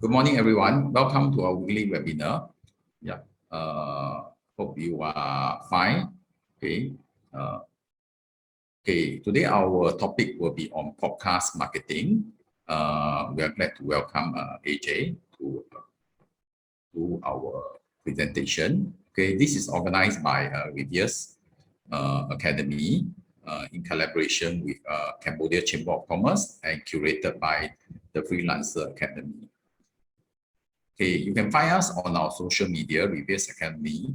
Good morning, everyone. Welcome to our weekly webinar. Yeah. Hope you are fine. Okay. Today our topic will be on podcast marketing. We are glad to welcome AJ to our presentation. Okay, this is organized by Reveres Academy in collaboration with Cambodia Chamber of Commerce and curated by the Freelancer Academy. Okay, you can find us on our social media, Reveres Academy,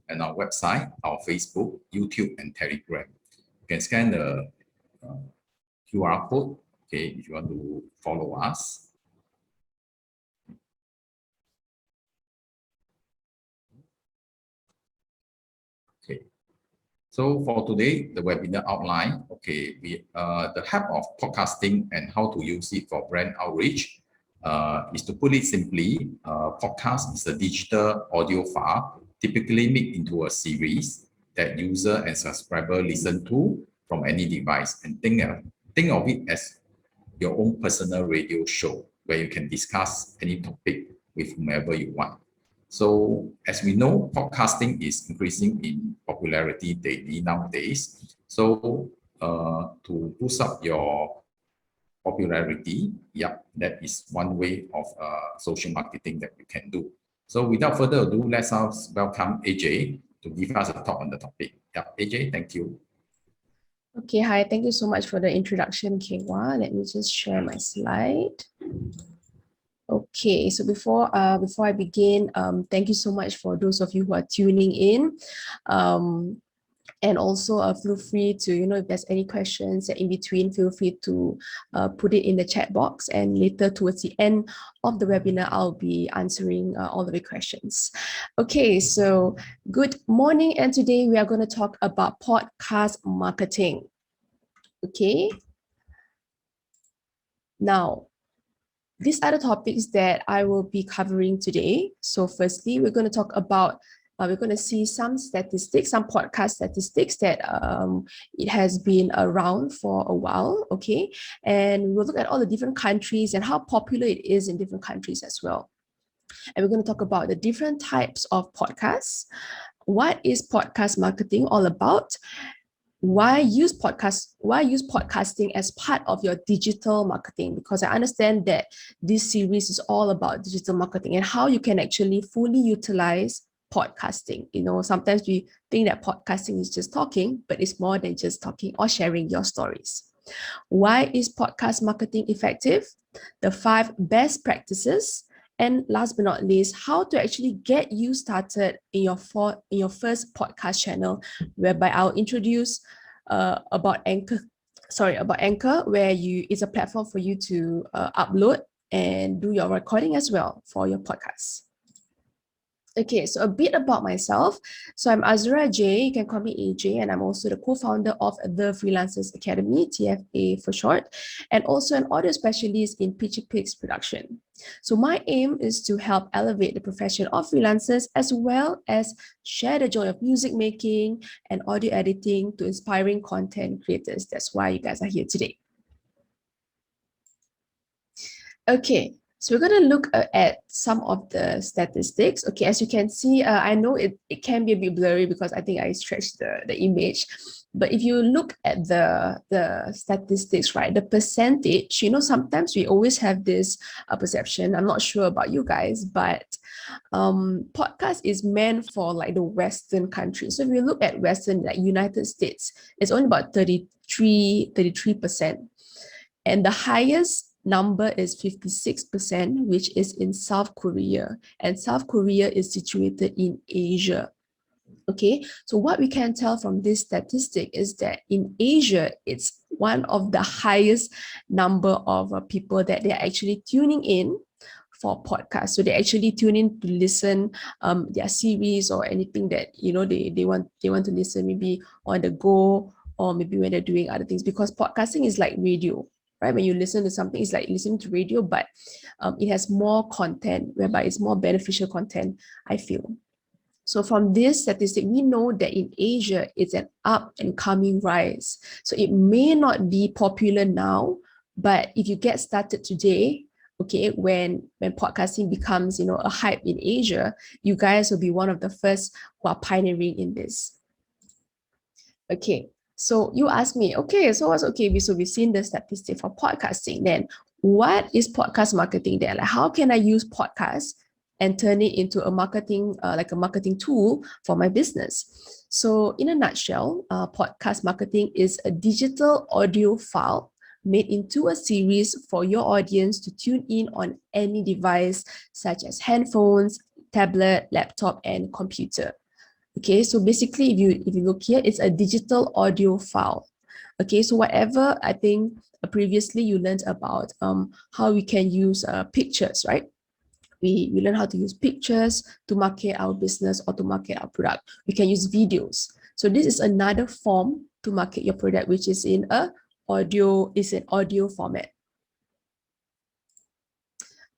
and our website, our Facebook, YouTube, and Telegram. You can scan the QR code, okay, if you want to follow us. Okay, so for today, the webinar outline, okay, the help of podcasting and how to use it for brand outreach. Is to put it simply, podcast is a digital audio file typically made into a series that user and subscriber listen to from any device, and think of it as your own personal radio show where you can discuss any topic with whomever you want. So as we know, podcasting is increasing in popularity daily nowadays. So to boost up your popularity, yeah, that is one way of social marketing that you can do. So without further ado, let's welcome AJ to give us a talk on the topic. Yeah, AJ, thank you. Okay, hi, thank you so much for the introduction, Kewa. Let me just share my slide. Okay, so before I begin, thank you so much for those of you who are tuning in. And also feel free to, if there's any questions in between, feel free to put it in the chat box, and later towards the end of the webinar, I'll be answering all of the questions. Okay, so good morning, and today we are going to talk about podcast marketing. Okay. Now, these are the topics that I will be covering today. So firstly, we're going to talk about we're going to see some statistics, some podcast statistics that it has been around for a while, okay? And we'll look at all the different countries and how popular it is in different countries as well. And we're going to talk about the different types of podcasts. What is podcast marketing all about? Why use podcasting as part of your digital marketing? Because I understand that this series is all about digital marketing and how you can actually fully utilize podcasting. Sometimes we think that podcasting is just talking, but it's more than just talking or sharing your stories. Why is podcast marketing effective? The 5 best practices. And last but not least, how to actually get you started in your first podcast channel, whereby I'll introduce about Anchor, where it's a platform for you to upload and do your recording as well for your podcast. Okay, so a bit about myself. So I'm Azurah Jan, you can call me AJ, and I'm also the co-founder of the Freelancers Academy, TFA for short, and also an audio specialist in Pitchy Pigs production. So my aim is to help elevate the profession of freelancers, as well as share the joy of music making and audio editing to inspiring content creators. That's why you guys are here today. Okay. So we're going to look at some of the statistics. Okay, as you can see, I know it can be a bit blurry because I think I stretched the image. But if you look at the statistics, right, the percentage, sometimes we always have this perception. I'm not sure about you guys, but podcast is meant for like the Western countries. So if you look at Western, like United States, it's only about 33%. And the highest number is 56%, which is in South Korea, and South Korea is situated in Asia. Okay, so what we can tell from this statistic is that in Asia, it's one of the highest number of people that they're actually tuning in for podcasts. So they actually tune in to listen their series or anything that they want to listen, maybe on the go or maybe when they're doing other things, because podcasting is like radio. Right? When you listen to something, it's like listening to radio, but it has more content, whereby it's more beneficial content, I feel. So from this statistic, we know that in Asia, it's an up and coming rise. So it may not be popular now, but if you get started today, okay, when podcasting becomes, a hype in Asia, you guys will be one of the first who are pioneering in this. Okay, so you asked me, okay, so what's okay? So we've seen the statistic for podcasting. Then what is podcast marketing then? Like, how can I use podcasts and turn it into a marketing, like a marketing tool for my business? So in a nutshell, podcast marketing is a digital audio file made into a series for your audience to tune in on any device, such as handphones, tablet, laptop, and computer. Okay, so basically, if you look here, it's a digital audio file. Okay, so whatever I think previously you learned about how we can use pictures, right? We learn how to use pictures to market our business or to market our product. We can use videos. So this is another form to market your product, which is in an audio format.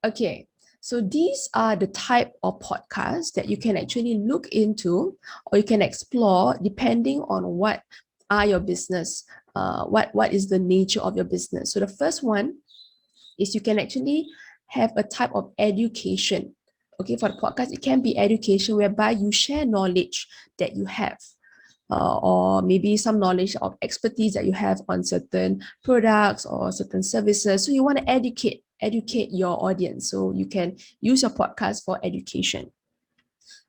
Okay, so these are the type of podcasts that you can actually look into or you can explore depending on what are your business, what is the nature of your business. So the first one is you can actually have a type of education. Okay, for the podcast, it can be education whereby you share knowledge that you have. Or maybe some knowledge of expertise that you have on certain products or certain services. So you want to educate your audience. So you can use your podcast for education.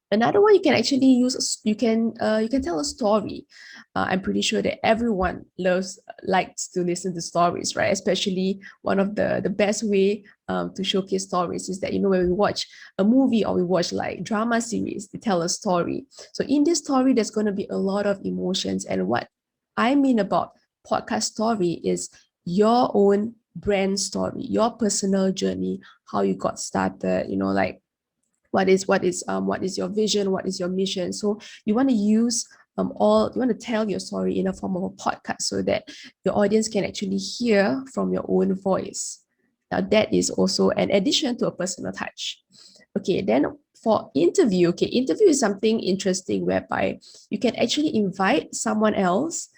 Another one you can actually use, you can tell a story. I'm pretty sure that everyone likes to listen to stories, right? Especially one of the best way to showcase stories is that, when we watch a movie or we watch like drama series, they tell a story. So in this story, there's going to be a lot of emotions. And what I mean about podcast story is your own brand story, your personal journey, how you got started, like what is your vision, what is your mission. So you want to use you want to tell your story in a form of a podcast so that your audience can actually hear from your own voice. Now that is also an addition to a personal touch. Okay, then for interview, okay, interview is something interesting whereby you can actually invite someone else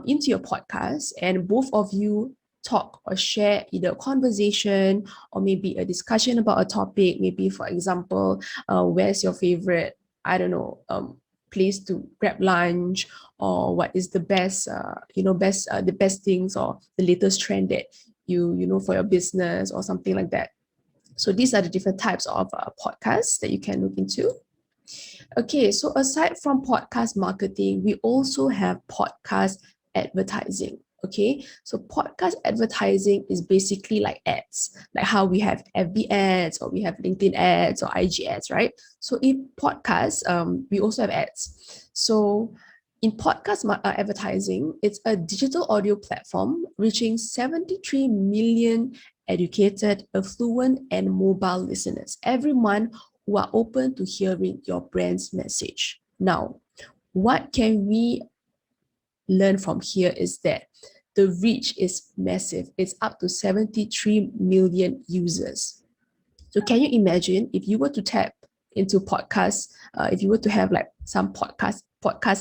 into your podcast and both of you talk or share either a conversation or maybe a discussion about a topic. Maybe, for example, where's your favorite, I don't know, place to grab lunch, or what is the best, the best things or the latest trend that you know for your business or something like that. So these are the different types of podcasts that you can look into. Okay, so aside from podcast marketing, we also have podcast advertising. Okay, so podcast advertising is basically like ads, like how we have FB ads or we have LinkedIn ads or IG ads, right? So in podcasts, we also have ads. So in podcast advertising, it's a digital audio platform reaching 73 million educated, affluent, and mobile listeners every month who are open to hearing your brand's message. Now, what can we learn from here is that the reach is massive. It's up to 73 million users. So can you imagine if you were to tap into podcasts, if you were to have like some podcast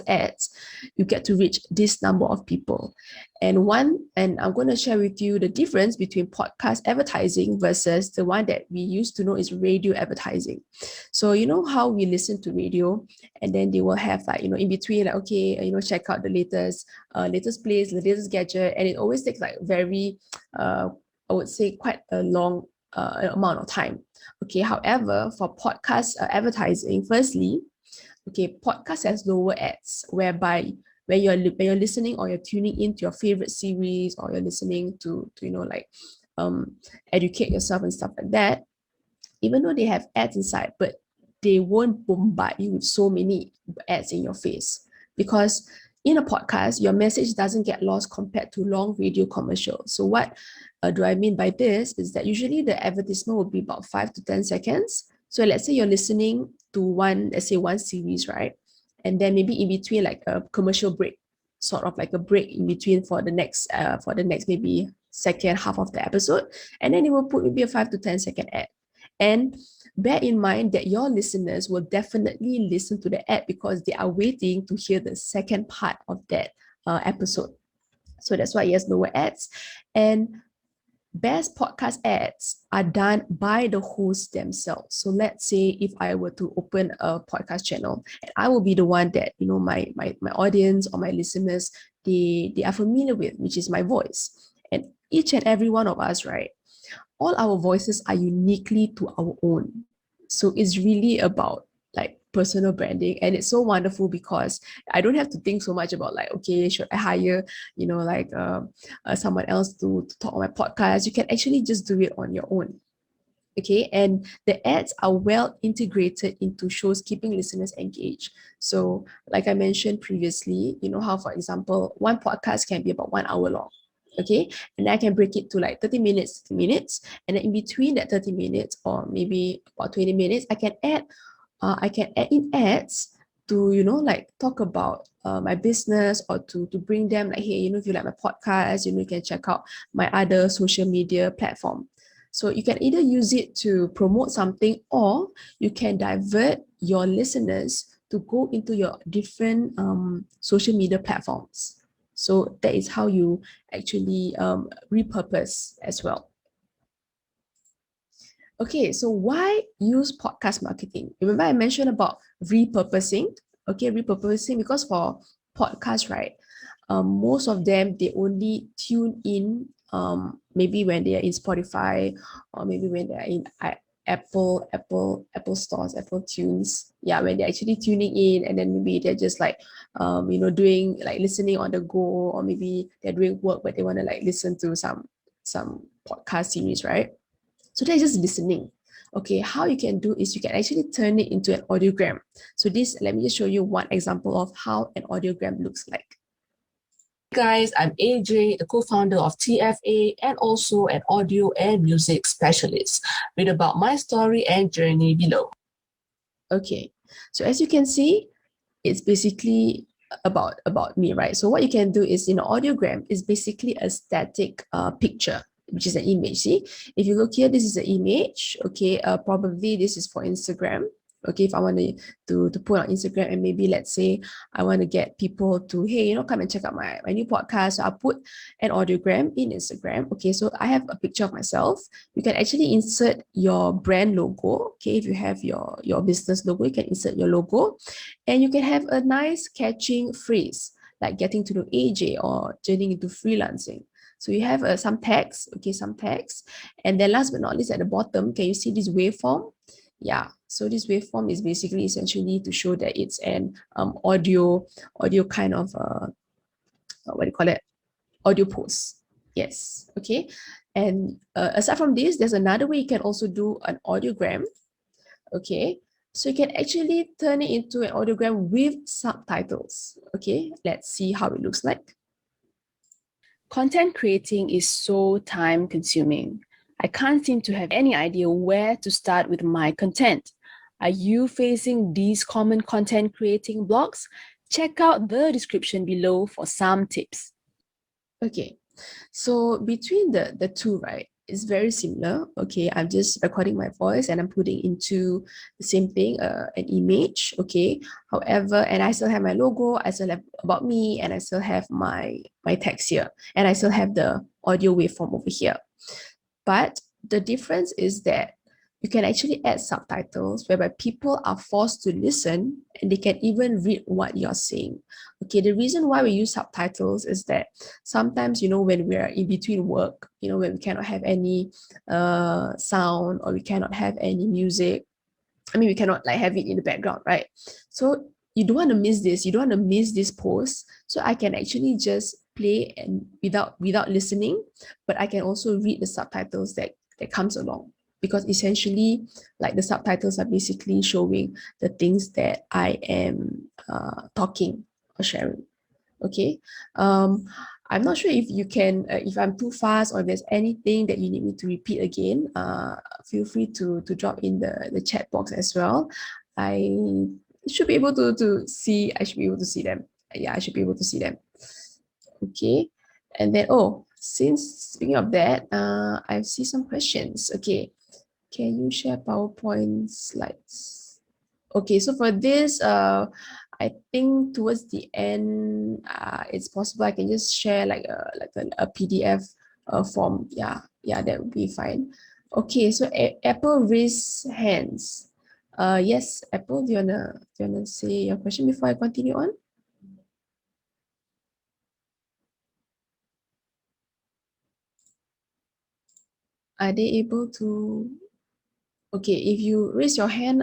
ads, you get to reach this number of people. And I'm going to share with you the difference between podcast advertising versus the one that we used to know is radio advertising. So you know how we listen to radio and then they will have like, in between, like, okay, check out the latest place, the latest gadget. And it always takes like very, I would say quite a long amount of time. Okay, however, for podcast advertising, firstly, okay, podcast has lower ads, whereby when you're listening or you're tuning into your favorite series or you're listening to like educate yourself and stuff like that, even though they have ads inside, but they won't bombard you with so many ads in your face, because in a podcast, your message doesn't get lost compared to long radio commercials. So what do I mean by this is that usually the advertisement will be about 5 to 10 seconds. So let's say you're listening to let's say one series, right? And then maybe in between like a commercial break, sort of like a break in between for the next maybe second half of the episode. And then it will put maybe a 5 to 10 second ad. And bear in mind that your listeners will definitely listen to the ad because they are waiting to hear the second part of that episode. So that's why it has lower ads. And best podcast ads are done by the hosts themselves. So let's say if I were to open a podcast channel, and I will be the one that, you know, my audience or my listeners, they are familiar with, which is my voice. And each and every one of us, right? All our voices are uniquely to our own. So it's really about like personal branding, and it's so wonderful because I don't have to think so much about like, okay, should I hire, you know, like someone else to talk on my podcast. You can actually just do it on your own. Okay, and the ads are well integrated into shows, keeping listeners engaged. So like I mentioned previously, you know how, for example, one podcast can be about 1 hour long. Okay, and I can break it to like 30 minutes, 30 minutes, and then in between that 30 minutes or maybe about 20 minutes, I can add in ads to, you know, like talk about my business, or to bring them like, hey, you know, if you like my podcast, you know, you can check out my other social media platform. So you can either use it to promote something, or you can divert your listeners to go into your different social media platforms. So that is how you actually repurpose as well. Okay, so why use podcast marketing? Remember I mentioned about repurposing. Okay, repurposing, because for podcasts, right, most of them, they only tune in maybe when they are in Spotify, or maybe when they are in Apple stores, Apple Tunes. Yeah, when they're actually tuning in, and then maybe they're just like you know, doing like listening on the go, or maybe they're doing work but they want to like listen to some podcast series, right? So that's just listening. Okay, how you can do is you can actually turn it into an audiogram. So this, let me just show you one example of how an audiogram looks like. Guys, I'm AJ, the co-founder of TFA and also an audio and music specialist. Read about my story and journey below. Okay, so as you can see, it's basically about me, right? So what you can do is, in an audiogram is basically a static picture, which is an image. See, if you look here, this is an image. Okay, probably this is for Instagram. Okay, if I want to put on Instagram, and maybe let's say I want to get people to, hey, you know, come and check out my new podcast. So I'll put an audiogram in Instagram. Okay, so I have a picture of myself. You can actually insert your brand logo. Okay, if you have your business logo, you can insert your logo, and you can have a nice catching phrase like getting to know AJ or turning into freelancing. So you have some text, okay, some text. And then last but not least, at the bottom, can you see this waveform? Yeah, so this waveform is basically essentially to show that it's an audio kind of, what do you call it? Audio post. Yes, okay. And aside from this, there's another way you can also do an audiogram. Okay, so you can actually turn it into an audiogram with subtitles. Okay, let's see how it looks like. Content creating is so time consuming. I can't seem to have any idea where to start with my content. Are you facing these common content creating blocks? Check out the description below for some tips. Okay, so between the two, right, it's very similar. Okay, I'm just recording my voice and I'm putting into the same thing, an image. Okay, however, and I still have my logo, I still have about me, and I still have my text here, and I still have the audio waveform over here. But the difference is that you can actually add subtitles whereby people are forced to listen and they can even read what you're saying. Okay, the reason why we use subtitles is that sometimes, you know, when we're in between work, you know, when we cannot have any sound, or we cannot have any music, I mean, we cannot like have it in the background, right? So you don't want to miss this. You don't want to miss this post. So I can actually just play and without listening, but I can also read the subtitles that comes along, because essentially, like, the subtitles are basically showing the things that I am talking or sharing. Okay. I'm not sure if you can, if I'm too fast, or if there's anything that you need me to repeat again, feel free to drop in the chat box as well. I should be able to see, I should be able to see them. Yeah, I should be able to see them. Okay. And then, oh, since speaking of that, I see some questions. Okay. Can you share PowerPoint slides? Okay, so for this, I think towards the end, it's possible I can just share like a PDF form. Yeah, Yeah, that would be fine. Okay, so Apple raise hands. Yes, Apple, do you wanna say your question before I continue on? Are they able to? Okay, if you raise your hand,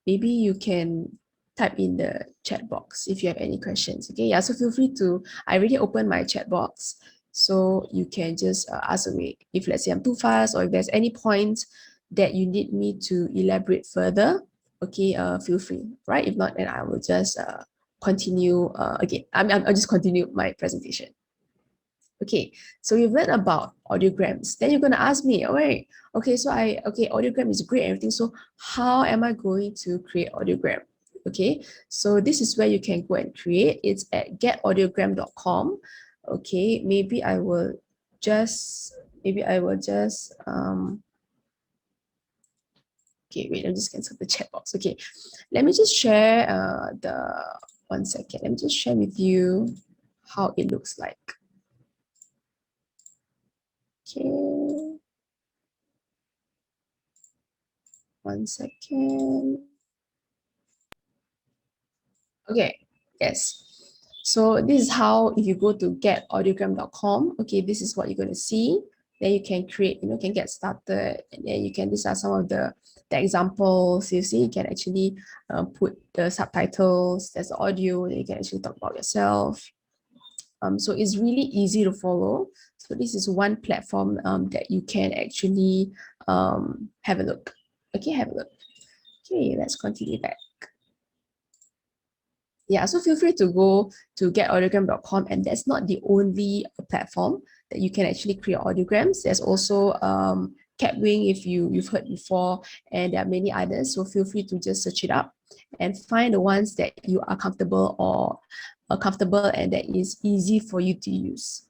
maybe you can type in the chat box if you have any questions. Okay, yeah, so feel free to, I already opened my chat box, so you can just ask away. If let's say I'm too fast, or if there's any points that you need me to elaborate further, okay, feel free, right? If not, then I will just continue again. I'll just continue my presentation. Okay, so we've learned about audiograms. Then you're going to ask me, all right, okay, audiogram is great and everything. So how am I going to create audiogram? Okay, so this is where you can go and create. It's at getaudiogram.com. Okay, maybe I will just, okay, wait, I'll just cancel the chat box. Okay, let me just share one second. Let me just share with you how it looks like. Okay. One second. Okay, yes. So this is how, if you go to getaudiogram.com, okay, this is what you're going to see. Then you can create, can get started. And then you can, these are some of the examples. You see, you can actually put the subtitles, there's the audio, and you can actually talk about yourself. So it's really easy to follow. So this is one platform that you can actually have a look. Okay, have a look. Okay, let's continue back. Yeah, so feel free to go to getaudiogram.com, and that's not the only platform that you can actually create audiograms. There's also Capwing, if you've heard before, and there are many others. So feel free to just search it up and find the ones that you are comfortable and that is easy for you to use.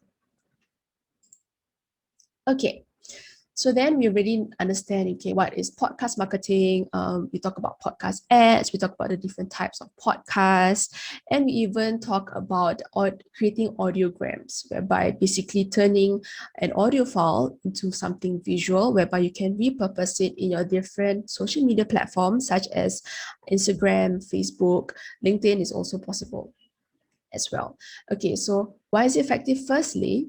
Okay. So then we already understand, okay, what is podcast marketing? We talk about podcast ads, we talk about the different types of podcasts, and we even talk about creating audiograms, whereby basically turning an audio file into something visual, whereby you can repurpose it in your different social media platforms, such as Instagram, Facebook, LinkedIn is also possible as well. Okay, so why is it effective? Firstly,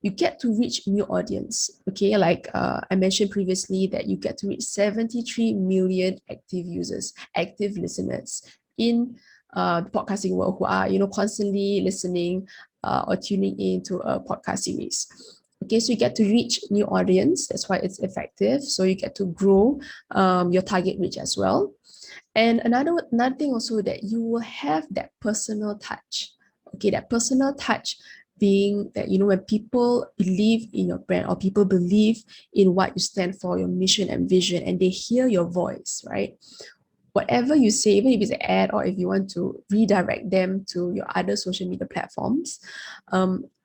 you get to reach new audience. Okay, like I mentioned previously, that you get to reach 73 million active users, active listeners in the podcasting world, who are constantly listening or tuning into a podcast series. Okay, so you get to reach new audience. That's why it's effective. So you get to grow your target reach as well. And another thing also, that you will have that personal touch. Okay, that personal touch being that, when people believe in your brand, or people believe in what you stand for, your mission and vision, and they hear your voice, right? Whatever you say, even if it's an ad, or if you want to redirect them to your other social media platforms,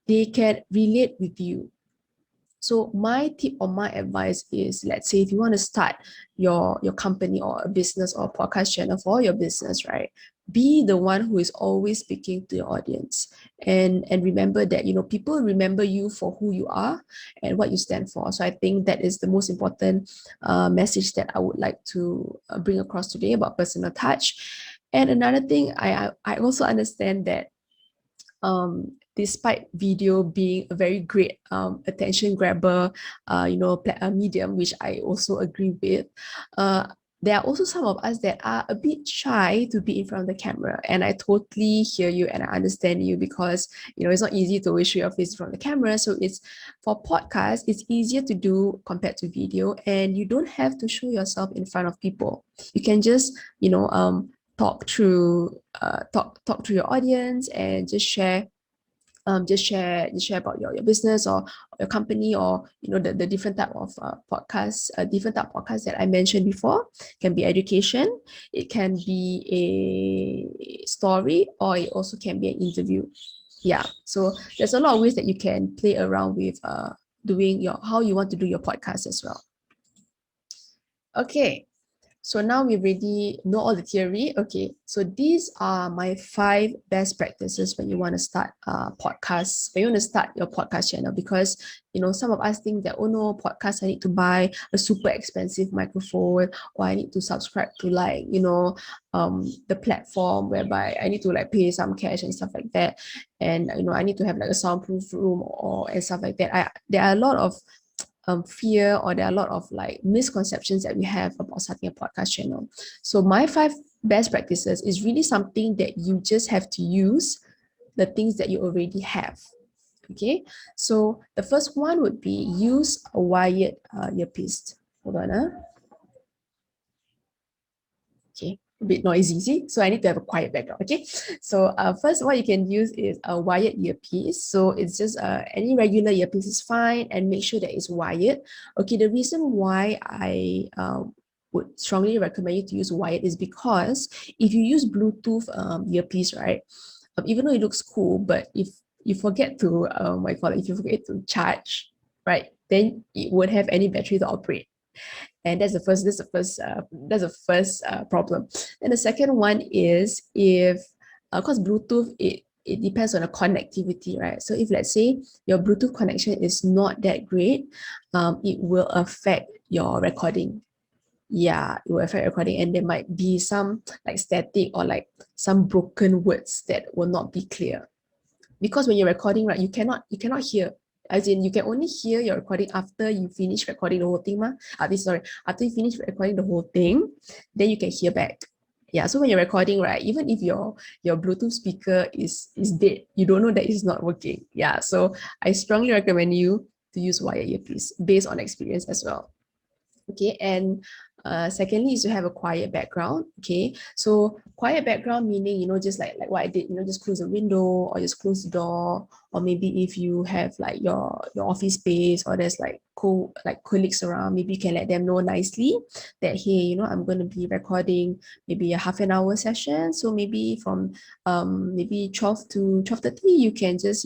they can relate with you. So my tip or my advice is, let's say if you want to start your company or a business or a podcast channel for your business, right? Be the one who is always speaking to your audience, and remember that people remember you for who you are and what you stand for. So I think that is the most important message that I would like to bring across today about personal touch. And another thing, I also understand that despite video being a very great attention grabber, medium, which I also agree with, there are also some of us that are a bit shy to be in front of the camera. And I totally hear you and I understand you, because it's not easy to always show your face in front of the camera. So it's, for podcasts, it's easier to do compared to video, and you don't have to show yourself in front of people. You can just talk through your audience, and just share about your business or your company, or the different type of podcasts, that I mentioned before. It can be education, it can be a story, or it also can be an interview. Yeah, so there's a lot of ways that you can play around with doing how you want to do your podcast as well. Okay, So now we already know all the theory. Okay, so these are my 5 best practices when you want to start podcasts, when you want to start your podcast channel, because some of us think that, oh no, podcast, I need to buy a super expensive microphone, or I need to subscribe to the platform whereby I need to pay some cash and stuff like that. And I need to have a soundproof room and stuff like that. There are a lot of fear, or there are a lot of misconceptions that we have about starting a podcast channel. So my 5 best practices is really something that you just have to use the things that you already have. Okay, so the first one would be use a wired earpiece. Hold on. Okay, a bit noisy, see? So I need to have a quiet background, okay? So first, what you can use is a wired earpiece. So it's just any regular earpiece is fine, and make sure that it's wired. Okay, the reason why I would strongly recommend you to use wired is because if you use Bluetooth earpiece, right, even though it looks cool, but if you forget to, if you forget to charge, right, then it won't have any battery to operate. And that's the first problem. And the second one is, if because Bluetooth, it depends on the connectivity, right? So if, let's say, your Bluetooth connection is not that great, it will affect your recording. Yeah, it will affect recording, and there might be some static or some broken words that will not be clear. Because when you're recording, right, you cannot hear. As in, you can only hear your recording after you finish recording the whole thing. After you finish recording the whole thing, then you can hear back. Yeah, so when you're recording, right, even if your Bluetooth speaker is dead, you don't know that it's not working. Yeah, so I strongly recommend you to use wired earpiece based on experience as well. Okay, and secondly is to have a quiet background. Okay, so quiet background meaning, just like what I did, just close the window or just close the door, or maybe if you have your office space, or there's colleagues around, maybe you can let them know nicely that, hey, I'm going to be recording maybe a half an hour session, so maybe from maybe 12 to 12:30 you can just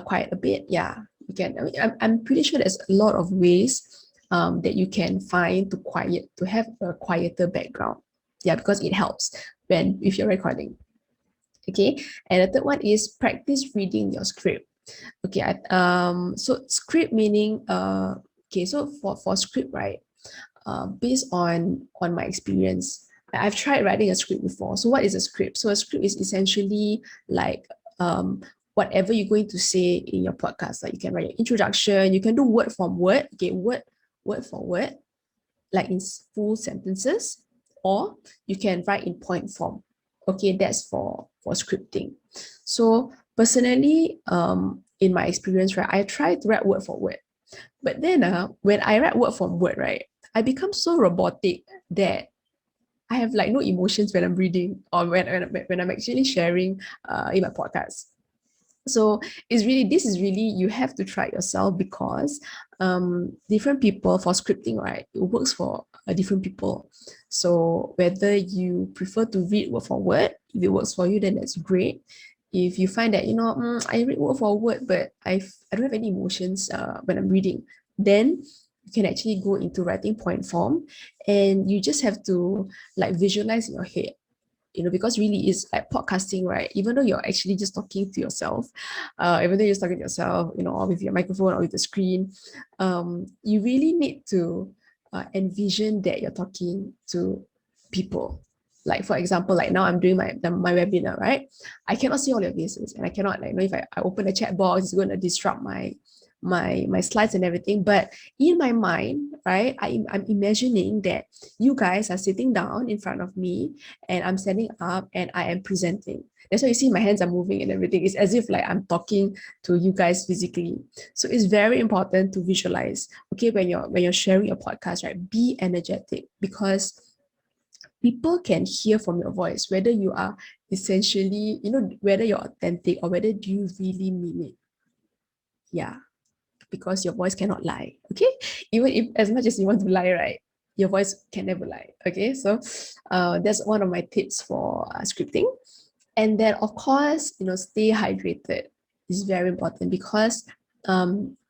quiet a bit. Yeah, you can. I mean, I'm pretty sure there's a lot of ways that you can find to have a quieter background. Yeah, because it helps if you're recording. Okay, and the third one is practice reading your script. Okay, so script meaning okay, so for script, right, based on my experience, I've tried writing a script before. So what is a script? So a script is essentially whatever you're going to say in your podcast. Like, you can write your introduction, you can do word from word, okay, word for word, like in full sentences, or you can write in point form. Okay, that's for scripting. So personally, in my experience, right, I try to write word for word. But then when I write word for word, right, I become so robotic that I have no emotions when I'm reading, or when I'm actually sharing in my podcast. So this is really, you have to try it yourself, because different people, for scripting, right, it works for different people. So whether you prefer to read word for word, if it works for you, then that's great. If you find that, I read word for word, but I don't have any emotions when I'm reading, then you can actually go into writing point form, and you just have to visualize in your head, because really it's like podcasting, right? Even though you're actually just talking to yourself, even though you're talking to yourself, or with your microphone or with the screen, you really need to envision that you're talking to people. Like, for example, now I'm doing my webinar, right? I cannot see all your faces, and I cannot, if I open a chat box, it's going to disrupt my slides and everything. But in my mind, right, I'm imagining that you guys are sitting down in front of me, and I'm standing up and I am presenting. That's why you see my hands are moving and everything. It's as if I'm talking to you guys physically. So it's very important to visualize. Okay, when you're sharing your podcast, right, be energetic, because people can hear from your voice whether you are essentially, whether you're authentic, or whether do you really mean it. Yeah, because your voice cannot lie. Okay, even if, as much as you want to lie, right, your voice can never lie. Okay, so that's one of my tips for scripting. And then, of course, stay hydrated is very important, because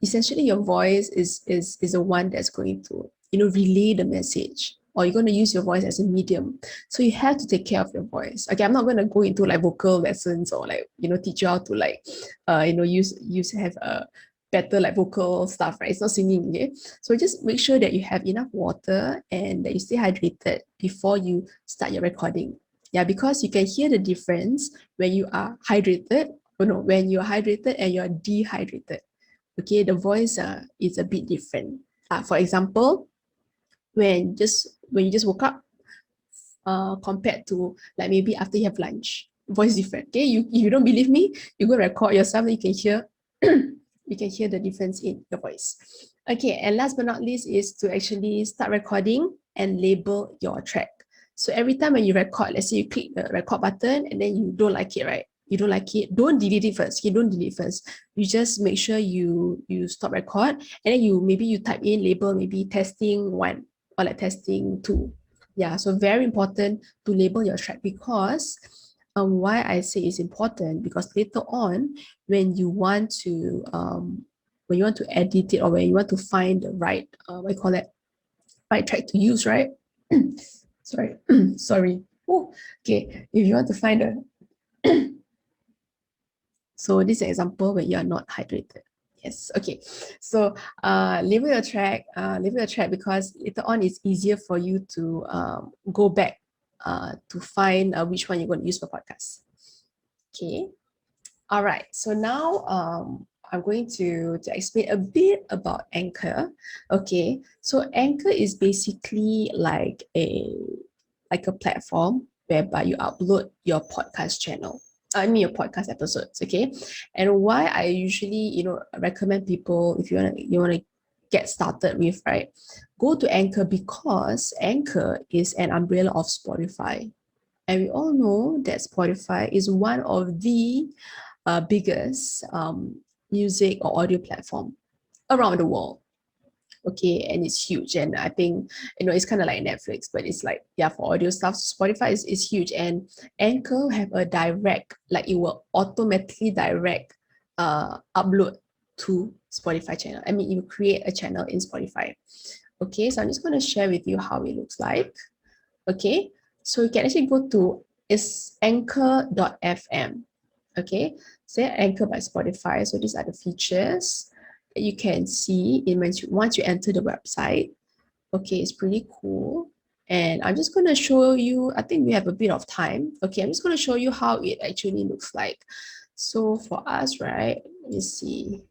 essentially your voice is the one that's going to relay the message. or you're going to use your voice as a medium. So you have to take care of your voice. Okay, I'm not going to go into like vocal lessons or like, teach you how to like, have a better like vocal stuff, right? It's not singing, okay? So just make sure that you have enough water and that you stay hydrated before you start your recording. Yeah, because you can hear the difference when you are hydrated, when you're hydrated and you're dehydrated. Okay, the voice is a bit different. For example, when you just woke up, compared to like maybe after you have lunch, voice different. Okay, you don't believe me, you go record yourself, you can hear you can hear the difference in your voice. Okay, and last but not least is to actually start recording and label your track. So every time when you record, let's say you click the record button and then you don't like it, right? You don't like it, don't delete it first. Okay, don't delete first. You just make sure you stop record and then you type in label maybe testing 1 or like testing 2. Yeah, so very important to label your track because why I say it's important because later on when you want to edit it or when you want to find the right right track to use, right? Sorry, sorry. Oh, okay. If you want to find a so this example when you are not hydrated. Yes, okay. So label your track because later on it's easier for you to go back to find which one you're going to use for podcast. Okay. All right. So now I'm going to explain a bit about Anchor. Okay. So Anchor is basically like a platform whereby you upload your podcast channel. Your podcast episodes, okay? And why I usually, recommend people if you wanna get started with, right? Go to Anchor because Anchor is an umbrella of Spotify. And we all know that Spotify is one of the biggest music or audio platform around the world. Okay, and it's huge, and I think it's kind of like Netflix, but it's like for audio stuff. Spotify is huge, and Anchor have a direct, like it will automatically direct upload to Spotify channel. I mean, you create a channel in Spotify. Okay, so I'm just going to share with you how it looks like. Okay, so you can actually go to anchor.fm. Okay, so Anchor by Spotify. So these are the features you can see in once you enter the website. Okay, it's pretty cool. And I'm just going to show you, I think we have a bit of time. Okay, I'm just going to show you how it actually looks like. So for us, right, let me see.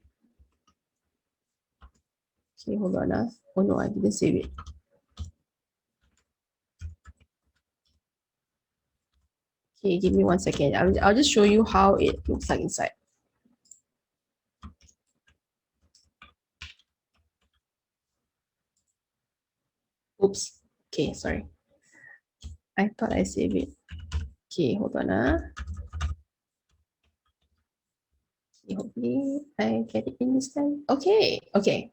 Okay, hold on. Oh no, I didn't save it. Okay, give me 1 second. I'll just show you how it looks like inside. Oops. Okay, sorry. I thought I saved it. Okay, hold on. Okay, hopefully I get it in this time. Okay, okay.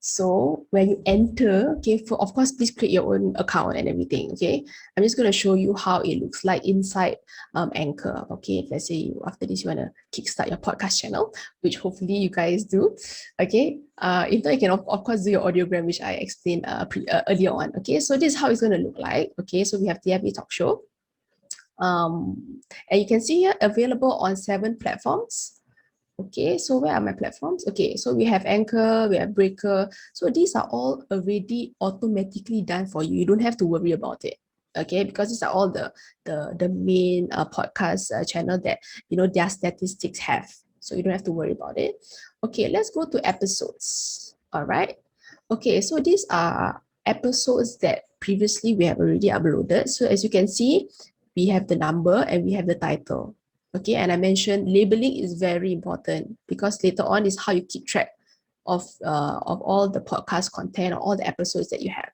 So when you enter, okay, of course, please create your own account and everything, okay? I'm just going to show you how it looks like inside Anchor, okay? Let's say after this, you want to kickstart your podcast channel, which hopefully you guys do, okay? If not, you can, of course, do your audiogram, which I explained earlier on, okay? So this is how it's going to look like, okay? So we have TFA Talk Show. And you can see here, available on 7 platforms. Okay, so where are my platforms? Okay, so we have Anchor, we have Breaker. So these are all already automatically done for you. You don't have to worry about it. Okay, because these are all the main podcast channel that their statistics have. So you don't have to worry about it. Okay, let's go to episodes. All right. Okay, so these are episodes that previously we have already uploaded. So as you can see, we have the number and we have the title. Okay, and I mentioned labeling is very important because later on is how you keep track of all the podcast content or all the episodes that you have.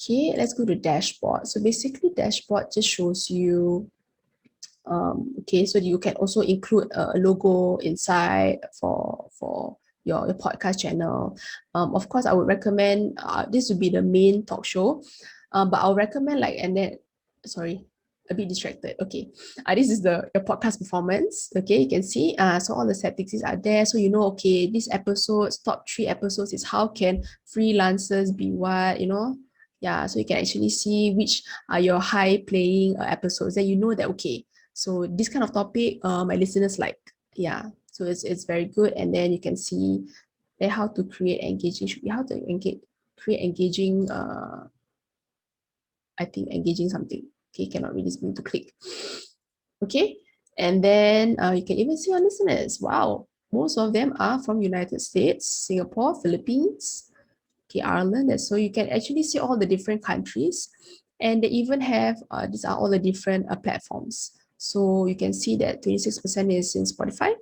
Okay, let's go to dashboard. So basically, dashboard just shows you. Okay, so you can also include a logo inside for your podcast channel. Of course, I would recommend this would be the main talk show, but I'll recommend sorry, a bit distracted. Okay, this is your podcast performance. Okay, you can see so all the statistics are there, so okay, this episode's top 3 episodes is how can freelancers be what Yeah, so you can actually see which are your high playing episodes. Then you know that, okay, so this kind of topic, my listeners like. Yeah, so it's very good. And then you can see how to create engaging, how to create engaging, I think engaging something. Okay, cannot really mean to click. Okay, and then you can even see your listeners. Wow, most of them are from United States, Singapore, Philippines, okay, Ireland. And so you can actually see all the different countries, and they even have these are all the different platforms. So you can see that 26% is in Spotify,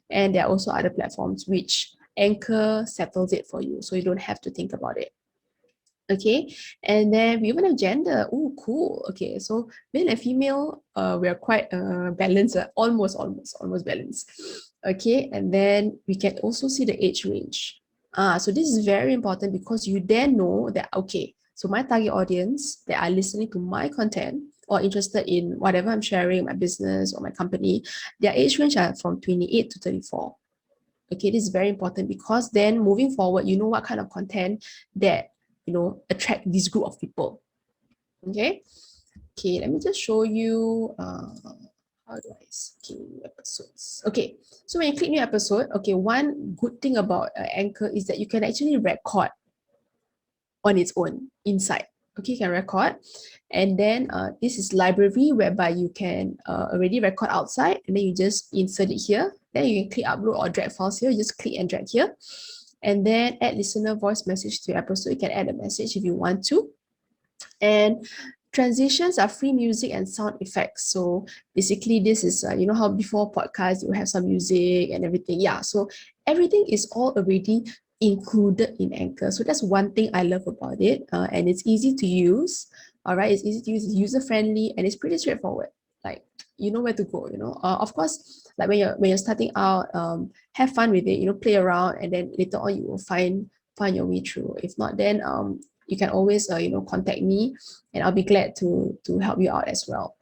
and there are also other platforms which Anchor settles it for you, so you don't have to think about it. Okay, and then we even have gender. Oh, cool. Okay, so male and female, we are quite balanced, almost balanced. Okay, and then we can also see the age range. So this is very important because you then know that, okay, so my target audience that are listening to my content or interested in whatever I'm sharing, my business or my company, their age range are from 28 to 34. Okay, this is very important because then moving forward, you know what kind of content that attract this group of people. Okay, let me just show you how do I see new episodes. Okay, so when you click new episode, okay, one good thing about Anchor is that you can actually record on its own inside. Okay, you can record, and then this is library whereby you can already record outside, and then you just insert it here. Then you can click upload or drag files here. You just click and drag here, and then add listener voice message to your episode. You can add a message if you want to, and transitions are free music and sound effects. So basically, this is you know how before podcast you have some music and everything. Yeah, so everything is all already included in Anchor. So that's one thing I love about it, and it's easy to use. All right, it's easy to use, it's user friendly, and it's pretty straightforward. Like you know where to go. Of course, like when you're starting out, have fun with it. Play around, and then later on you will find your way through. If not, then you can always contact me, and I'll be glad to help you out as well.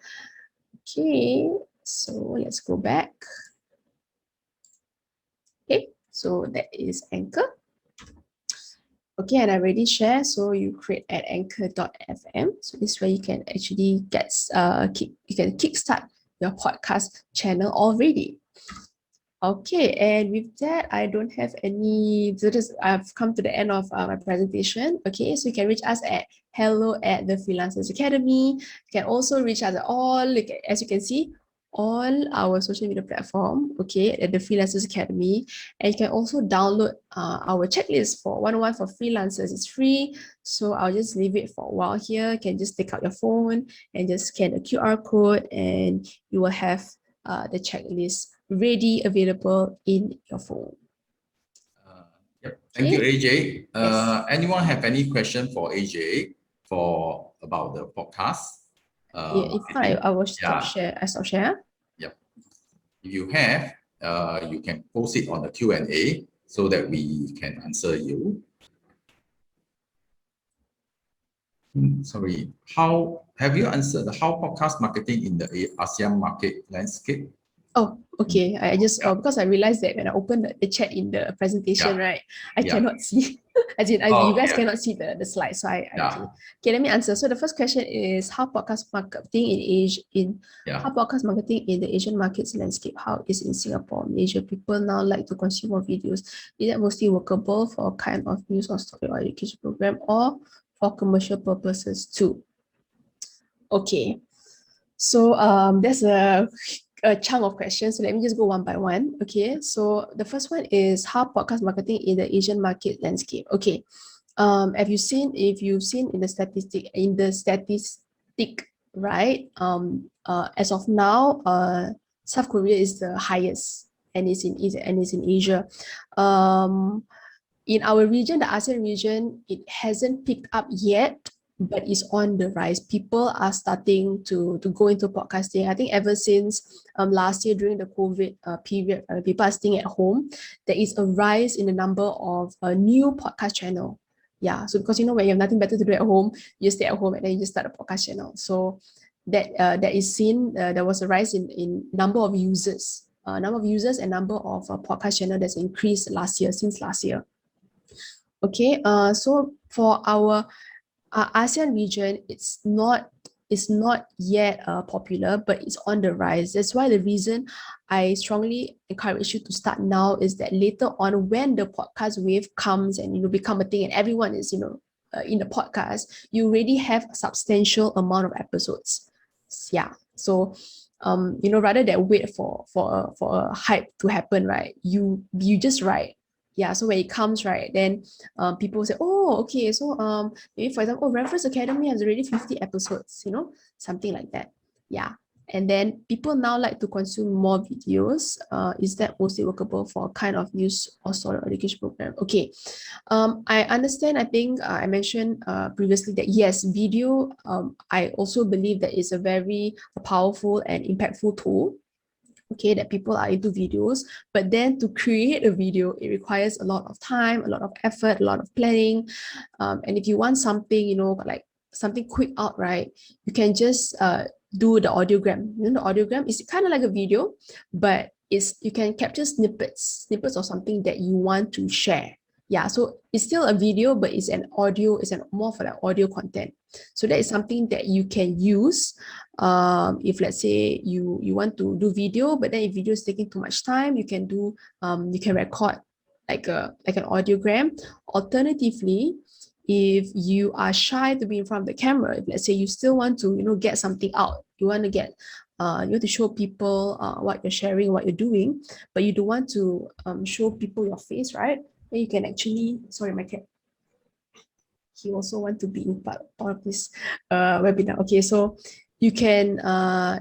Okay, so let's go back. Okay, so that is Anchor. Okay, and I already share. So you create at anchor.fm. So this way you can actually you can kickstart your podcast channel already. Okay, and with that, I don't have any visitors. I've come to the end of my presentation. Okay, so you can reach us at hello@the-freelancers academy. You can also reach us at all, as you can see, all our social media platform, okay, at the Freelancers Academy. And you can also download our checklist for 101 for freelancers. It's free, so I'll just leave it for a while here. You can just take out your phone and just scan the QR code, and you will have the checklist ready, available in your phone. Yep. Thank you, AJ. Yes. Anyone have any question for AJ about the podcast? If not, I will stop share. I stop share. Yep. If you have, you can post it on the Q&A so that we can answer you. Sorry, how have you answered how podcast marketing in the ASEAN market landscape? Oh, okay. I just because I realized that when I opened the chat in the presentation, right, I cannot see. As in, you guys cannot see the slide. So I okay, let me answer. So the first question is how podcast marketing how podcast marketing in the Asian markets landscape, how is in Singapore, Malaysia, people now like to consume more videos. Is that mostly workable for a kind of news or story or education program, or for commercial purposes too? Okay. So there's a chunk of questions. So let me just go one by one. Okay. So the first one is how podcast marketing in the Asian market landscape. Okay. If you've seen in the statistic, right? As of now, South Korea is the highest, and it's in Asia. In our region, the ASEAN region, it hasn't picked up yet, but it's on the rise. People are starting to go into podcasting. I think ever since last year during the COVID period, people are staying at home. There is a rise in the number of new podcast channel. Yeah, so because when you have nothing better to do at home, you stay at home and then you just start a podcast channel. So that is seen. There was a rise in number of users. And number of podcast channel that's increased since last year. Okay, so for our ASEAN region, it's not yet popular, but it's on the rise. That's why the reason I strongly encourage you to start now is that later on, when the podcast wave comes and become a thing, and everyone is in the podcast, you already have a substantial amount of episodes. Yeah. So rather than wait for a hype to happen, right? You just write. Yeah, so when it comes, right, then people say, oh, okay, so maybe for example, Reveres Academy has already 50 episodes, something like that. Yeah. And then people now like to consume more videos. Is that also workable for kind of news or sort of education program? Okay. I understand. I think I mentioned previously that yes, video, I also believe that is a very powerful and impactful tool, okay, that people are into videos. But then to create a video, it requires a lot of time, a lot of effort, a lot of planning. And if you want something, like something quick out, right, you can just do the audiogram. The audiogram is kind of like a video, but you can capture snippets of something that you want to share. Yeah, so it's still a video, but it's an audio, it's more for the audio content. So that is something that you can use if let's say you want to do video, but then if video is taking too much time, you can record like an audiogram. Alternatively, if you are shy to be in front of the camera, if let's say you still want to get something out, you want to show people what you're sharing, what you're doing, but you don't want to show people your face, right? Then you can actually, sorry, my cat, he also want to be in part of this webinar. Okay, so you can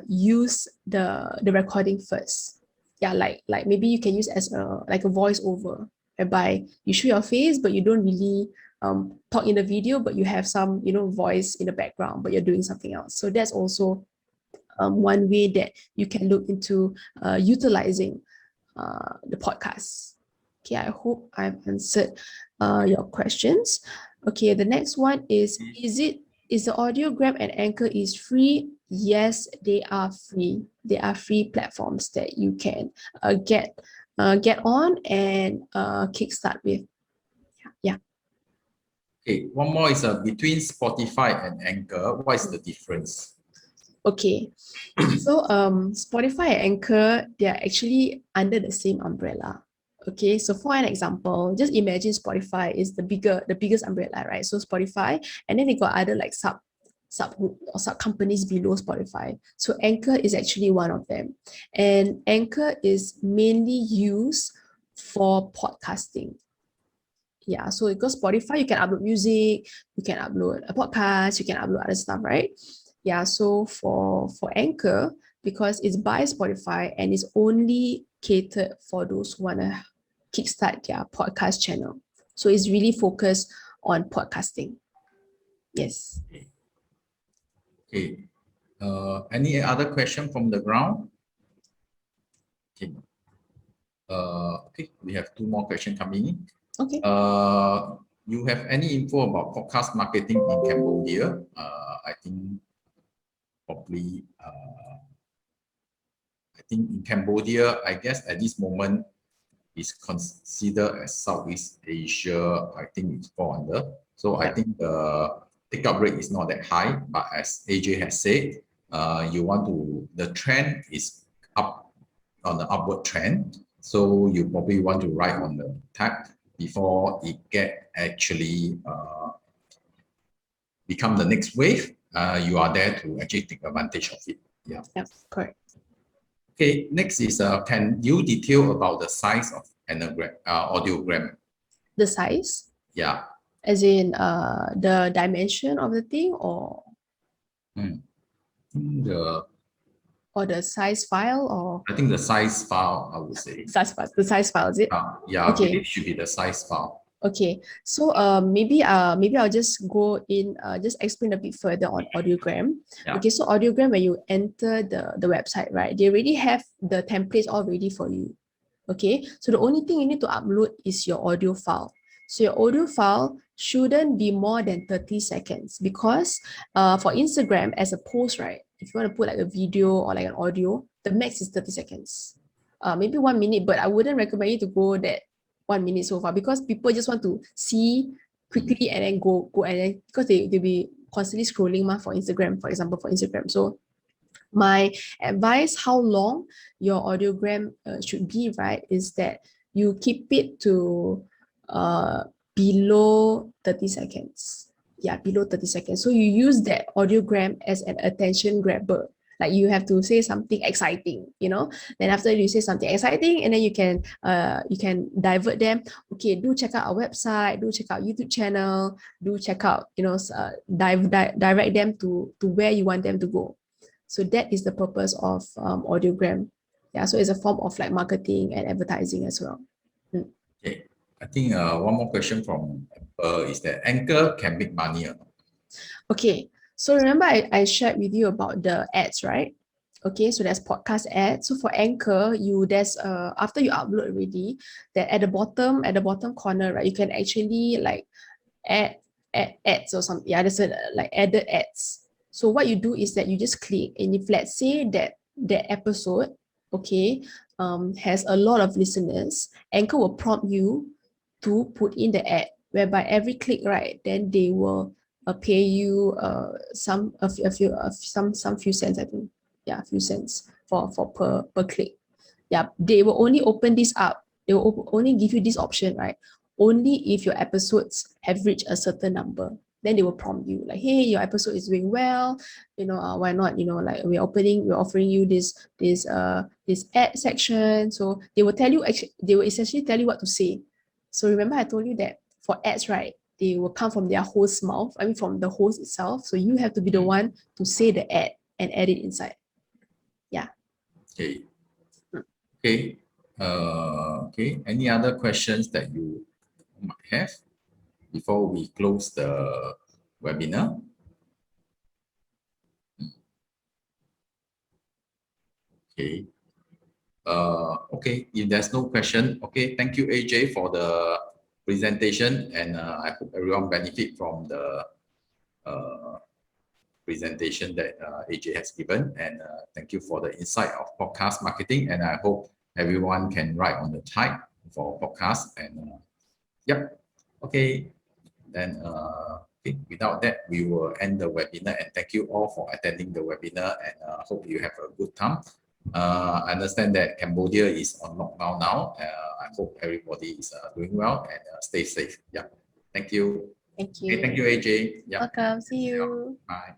use the recording first. Yeah, like maybe you can use as a voiceover, whereby you show your face, but you don't really talk in the video, but you have some voice in the background, but you're doing something else. So that's also one way that you can look into utilizing the podcast. Okay, I hope I've answered your questions. Okay, the next one is the Audiogram and Anchor is free? Yes, they are free. They are free platforms that you can get on and kickstart with. Yeah. Okay, one more is between Spotify and Anchor. What is the difference? Okay, so Spotify and Anchor, they are actually under the same umbrella. Okay, so for an example, just imagine Spotify is the biggest umbrella, right? So Spotify, and then they got other like sub companies below Spotify. So Anchor is actually one of them, and Anchor is mainly used for podcasting. Yeah, so because Spotify, you can upload music, you can upload a podcast, you can upload other stuff, right? Yeah, so for Anchor, because it's by Spotify and it's only catered for those who want to kickstart their podcast channel. So it's really focused on podcasting. Yes. Okay. Any other question from the ground? Okay. Okay, we have two more questions coming in. Okay. You have any info about podcast marketing in Cambodia? I think probably, I think in Cambodia, I guess at this moment is considered as Southeast Asia. I think it's fall under. So I think the take-up rate is not that high, but as AJ has said, the trend is up on the upward trend. So you probably want to ride on the tap before it get actually become the next wave. You are there to actually take advantage of it. Yeah. Yep, correct. Okay, next is can you detail about the size of audiogram? The size? Yeah. As in the dimension of the thing, or the size file, or I think the size file, I would say. the size file, is it? Yeah, Okay. it should be the size file. Okay, so maybe I'll just go in, just explain a bit further on audiogram. Yeah. Okay, so audiogram, when you enter the website, right, they already have the templates all ready for you. Okay, so the only thing you need to upload is your audio file. So your audio file shouldn't be more than 30 seconds, because for Instagram as a post, right, if you want to put like a video or like an audio, the max is 30 seconds. Maybe 1 minute, but I wouldn't recommend you to go that 1 minute so far, because people just want to see quickly and then go and then because they'll be constantly scrolling for Instagram, for example, for Instagram. So my advice, how long your audiogram should be, right, is that you keep it to below 30 seconds. Yeah, below 30 seconds. So you use that audiogram as an attention grabber. Like you have to say something exciting, Then after you say something exciting, and then you can divert them. Okay, do check out our website, do check out YouTube channel, do check out, direct them to where you want them to go. So that is the purpose of audiogram. Yeah, so it's a form of like marketing and advertising as well. Okay, I think one more question from is that Anchor can make money or not? Okay, so remember I shared with you about the ads, right? Okay, so there's podcast ads. So for Anchor, there's after you upload already, that at the bottom corner, right, you can actually like add ads or something. Yeah, there's like added ads. So what you do is that you just click, and if let's say that episode, okay, has a lot of listeners, Anchor will prompt you to put in the ad, whereby every click, right, then they will pay you some few cents, I think. Yeah, a few cents for per click. Yeah, they will only open this up. They will only give you this option, right? Only if your episodes have reached a certain number. Then they will prompt you like, hey, your episode is doing well. Why not? Like we're offering you this ad section. So they will essentially tell you what to say. So remember I told you that for ads, right, they will come from their host's mouth. I mean, from the host itself. So you have to be the one to say the ad and add it inside. Yeah. Okay. Okay. Okay. Any other questions that you might have before we close the webinar? Okay. Okay. If there's no question, okay. Thank you, AJ, for the presentation, and I hope everyone benefit from the presentation that AJ has given, and thank you for the insight of podcast marketing, and I hope everyone can write on the type for podcast, and yep. Okay, then okay, without that, we will end the webinar, and thank you all for attending the webinar, and hope you have a good time. I understand that Cambodia is on lockdown now. I hope everybody is doing well and stay safe. Yeah, thank you. Thank you. Okay, thank you, AJ. Yeah. Welcome. See you. Bye.